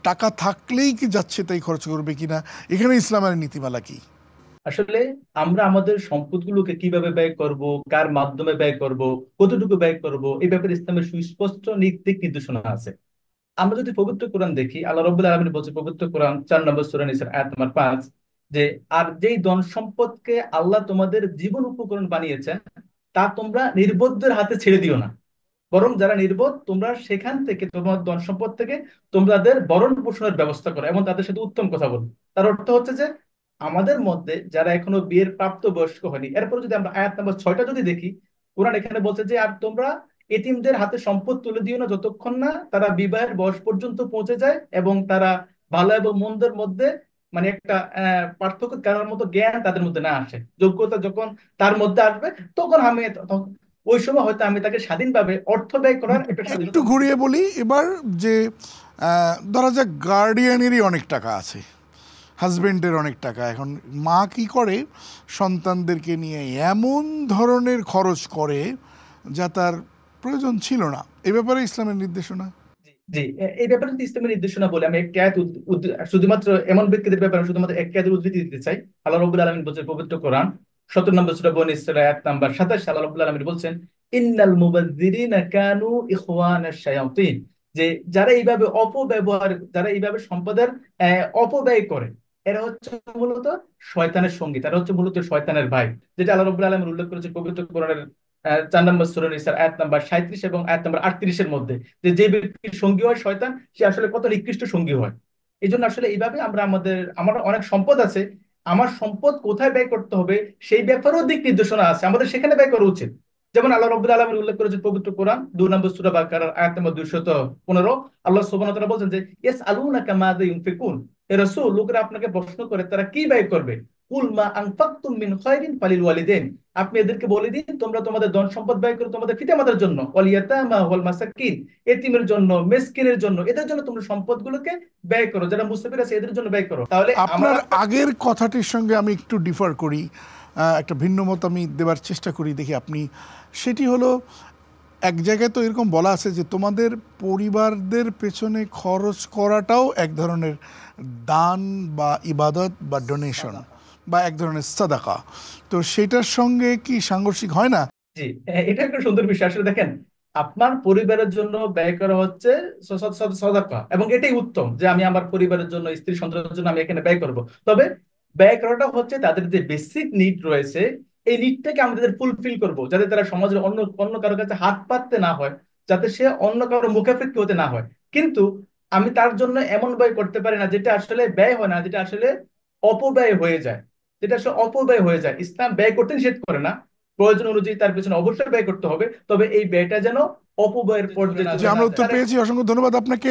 টাকা থাকলেই কি যাচ্ছে তাই খরচ করবে কিনা, এখানে ইসলামের নীতিমালা কি? আসলে আমরা আমাদের সম্পদগুলোকে কিভাবে ব্যয় করব, কার মাধ্যমে ব্যয় করব, কতটুকু ব্যয় করব, এই ব্যাপারে ইসলামের সুস্পষ্ট দিক নির্দেশনা আছে। আমরা যদি পবিত্র কোরআন দেখি, আল্লাহ রাব্বুল আলামিন বলছে পবিত্র কোরআন 4 নম্বর সূরা নিসার আয়াত নম্বর 5, যে আর যেই ধন সম্পদকে আল্লাহ তোমাদের জীবন উপকরণ বানিয়েছেন তা তোমরা নির্বোধদের হাতে ছেড়ে দিও না, বরং যারা নির্বোধ তোমরা সেখান থেকে তোমার ধন সম্পদ থেকে তোমাদের ভরণ পোষণের ব্যবস্থা করো এবং তাদের সাথে উত্তম কথা বলো। তার অর্থ হচ্ছে যে আমাদের মধ্যে যারা এখনো বিয়ের প্রাপ্ত বয়স্ক হয়নি, এরপর যদি আমরা আয়াত নাম্বার 6টা যদি দেখি, কোরআন এখানে বলছে যে আর তোমরা এতিমদের হাতে সম্পদ তুলে দিও না যতক্ষণ না তারা বিবাহের বয়স পর্যন্ত পৌঁছে যায় এবং তারা ভালো এবং মন্দের মধ্যে মানে একটা পার্থক্য করার মতো জ্ঞান তাদের মধ্যে না আসে। যোগ্যতা যখন তার মধ্যে আসবে তখন ওই সময় হয়তো আমি তাকে স্বাধীনভাবে অর্থ ব্যয় করার একটা একটু স্বাধীনতা দিতে ঘুরিয়ে পারি। বলি এবার, যে ধরা যাক গার্ডিয়ানেরই অনেক টাকা আছে, হাজবেন্ডের অনেক টাকা, এখন মা কি করে সন্তানদেরকে নিয়ে এমন ধরনের খরচ করে যা তার প্রয়োজন ছিল না, এ ব্যাপারে ইসলামের নির্দেশনা? জি জি, এই ব্যাপারে যদি ইসলামের নির্দেশনা বলে আমি একটা আয়াত শুধুমাত্র এমন ব্যক্তিদের ব্যাপারে আমি শুধুমাত্র একটা আয়াতের উদ্ধৃতি দিতে চাই। আল্লাহ রাব্বুল আলামিন বলছেন পবিত্র কোরআন 17 নম্বর সূরা বনী ইসরাঈল আয়াত নাম্বার 27, আল্লাহ রাব্বুল আলামিন বলছেন ইন্নাল মুবাযযিরিনা কানু ইখওয়ানাশ শায়াতিন, যে যারা এইভাবে সম্পদের অপব্যয় করে এরা হচ্ছে মূলত শয়তানের সঙ্গী, তারা হচ্ছে মূলত শয়তানের ভাই। যেটা আল্লাহ রাব্বুল আলামিন উল্লেখ করেছে পবিত্র কোরআনের 4 নম্বর সূরা নিসার আয়াত নাম্বার 37 এবং আয়াত নাম্বার 38-এর মধ্যে, যে যে ব্যক্তির সঙ্গী হয় শয়তান সে আসলে কত নিকৃষ্ট সঙ্গী হয়। এই জন্য আসলে এইভাবে আমার অনেক সম্পদ আছে, আমার সম্পদ কোথায় ব্যয় করতে হবে সেই ব্যাপারেও দিক নির্দেশনা আছে, আমাদের সেখানে ব্যয় করা উচিত। যেমন আল্লাহ রাব্বুল আলামিন উল্লেখ করেছেন পবিত্র কোরআন 2 নম্বর সূরা বাকারার আয়াত নম্বর 215, আল্লাহ সুবহানাহু ওয়া তাআলা বলছেন যে ইয়াসআলুনাকা মাযা ইউনফিকুন, হে রাসূল লোকেরা আপনাকে প্রশ্ন করে তারা কি ব্যয় করবে, কুল মা আনফাকতুম মিন খায়রিন ফালিল ওয়ালিদাইন, আপনি এদেরকে বলে দিন তোমরা তোমাদের ধন সম্পদ ব্যয় করো তোমাদের পিতামাতার জন্য, ওয়াল ইয়াতামা ওয়াল মাসাকিন, এতিমের জন্য মিসকিনের জন্য, এদের জন্য তোমরা সম্পদগুলোকে ব্যয় করো, যারা মুসাফির আছে এদের জন্য ব্যয় করো। তাহলে আপনার আগের কথাটির সঙ্গে আমি একটু ডিফার করি, একটা ভিন্ন মত আমি দেবার চেষ্টা করি, দেখি আপনি। সেটি হলো, এক জায়গায় তো এরকম বলা আছে যে তোমাদের পরিবারদের পেছনে খরচ করাটাও এক ধরনের দান বা ইবাদত বা ডোনেশন বা এক ধরনের সাদাকা, তো সেটার সঙ্গে কি সাংঘর্ষিক হয় না? জি, এটা একটা সুন্দর বিষয়। আসলে দেখেন, আপনার পরিবারের জন্য ব্যয় করা হচ্ছে সদাকা, এবং এটাই উত্তম যে আমি আমার পরিবারের জন্য স্ত্রী সন্তানের জন্য আমি এখানে ব্যয় করব। তবে ব্যয় করাটা হচ্ছে তাদের যে বেসিক নিড রয়েছে, এই নিডটাকে আমি তাদের ফুলফিল করব, যাতে তারা সমাজের অন্য অন্য কারো কাছে হাত পাততে না হয়, যাতে সে অন্য কারো মুখাপেক্ষি হতে না হয়। কিন্তু আমি তার জন্য এমন ব্যয় করতে পারি না যেটা আসলে ব্যয় হয় না, যেটা আসলে অপব্যয় হয়ে যায়। যেটা আসলে অপব্যয় হয়ে যায়, ইসলাম ব্যয় করতে নিষেধ করে না, প্রয়োজন অনুযায়ী তার পেছনে অবশ্যই ব্যয় করতে হবে, তবে এই ব্যয়টা যেন অপব্যয়ের পর্যায়ে যে চলে না আমরা উত্তর যায়। পেয়েছি, অসংখ্য ধন্যবাদ আপনাকে।